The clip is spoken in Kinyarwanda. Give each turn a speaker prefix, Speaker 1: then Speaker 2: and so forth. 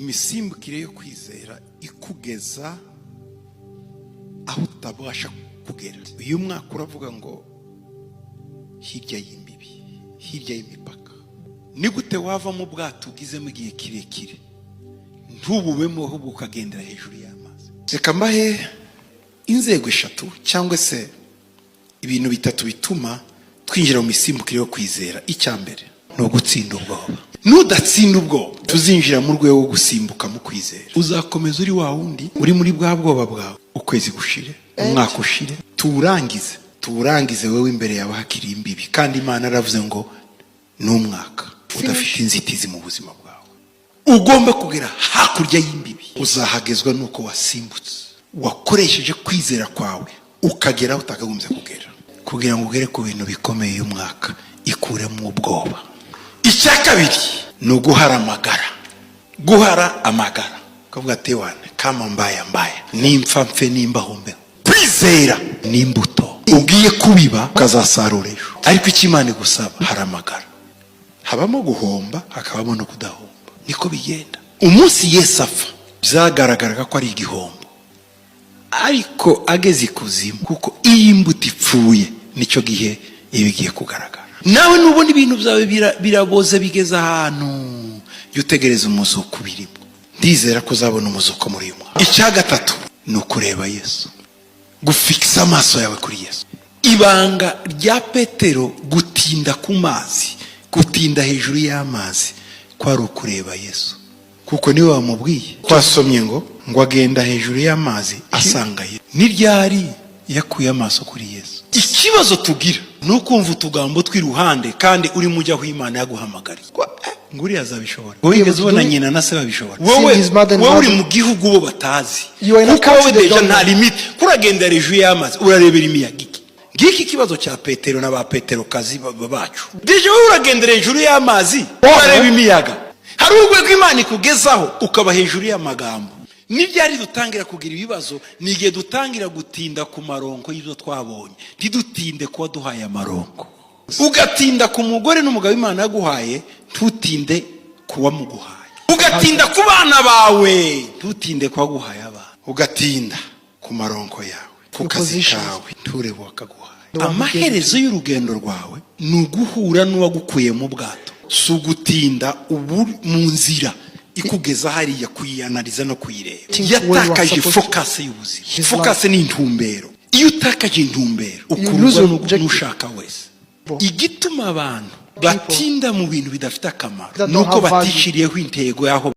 Speaker 1: imisimbukire yo kwizera ikugeza aho utabasha kugera. Uyu mwaka uravuga ngo hirya y'imbibi, hirya y'imipaka. Ni gute wava mu bwato ugizemo igihe kirekire ntububemo ahubwo ukagendera hejuru y'amazi? Reka mbahe inzego eshatu cyangwa se ibintu bitatu bituma twinjira mu misimbukire yo kwizera. Icyambere no gutsinda ubwoba. Nudatsinda ubwoba tuzinjira mu rwego rwo gusimbuka mu kwizera. Uzakomeza uri wa wundi uri muri bwa bwoba bwawe, ukwezi gushire, umwaka ushire, turangize wewe imbere yawe hakiri imbibi. Kandi Imana aravuze ngo n'umwaka udafite inzitizi mu buzima bwawe. Ugomba kugera hakurya y'imbibi. Uzahagezwa nuko wasimbutse, wakoresheje kwizera kwawe ukagera aho utakagombye kugera. Kugira ngo ugere ku bintu bikomeye uyu mwaka, ikuremo ubwoba. Icya kabiri ni uguhara amagara. Ukavuga ati wane kama mbaya nimpfa mfe nimbaho mbe. Kwizera ni imbuto ugiye kubiba ukazasarura ejo. Ariko icyo Imana igusaba hari amagara. Habamo guhomba, hakabamo no kudahomba. Niko bigenda. Umunsi Yesu apfa byagaragaraga ko ari igihombo, ariko ageze ikuzimu, kuko iyi mbuto ipfuye nicyo gihe ibigiye kugaragara. Nawe nubona ibintu byawe biraboze bigeze ahantu, jya utegereza umuzuko birimo. Ndizera ko uzabona umuzuko muri uyu mwaka. Icya gatatu ni ukureba Yesu, gufikisa amaso yawe kuri Yesu. Ibanga rya Petero gutinda ku mazi, gutinda hejuru y'amazi, kwari ukureba Yesu, kuko niwe wamubwiye. Twasomye ngo agenda hejuru y'amazi asanga Yesu. Ni ryari yakuye amaso kuri Yesu? Ikibazo tugira ni ukumva utugambo twiruhande kandi uri mujya aho Imana yaguhamagariye. Nguri azabishobora. Wowe igeze ubona nyina na se babishobora. Wowe uri mu gihugu bo batazi, kuko wowe deja nta limit. Kuragenda hejuru y'amazi urarebera imiyaga. Ngiki kibazo cya Petero na ba Petero kazi bacu. Deja wowe uragendera hejuru y'amazi urareba imiyaga. Hari urwego Imana ikugezaho ukaba hejuru y'amagambo. Ni byari dutangira kugira ibibazo, ni igihe dutangira gutinda ku maronko y'ibyo twabonye. Ntidutinde kuba duhaye amaronko. Ugatinda ku mugore n'umugabo Imana yaguhaye, ntutinde kuba muguhaye. Ugatinda ku bana bawe, ntutinde kuba guhaye abana. Ugatinda ku maronko yawe, ku kazi kawe, nturebe wakaguhaye. Amaherezo y'urugendo rwawe ni uguhura n'uwagukuye mu bwato. Si ugutinda ubu mu nzira ikugeza hariya kuyianaliza no kuyireba. Yatakaje focus y'ubuzima. Focus ni intumbero. Iyo utakaje intumbero ukuruzwa n'ushaka wese. Igituma abantu batinda mu bintu bidafite akamaro nuko batishiriyeho intego yaho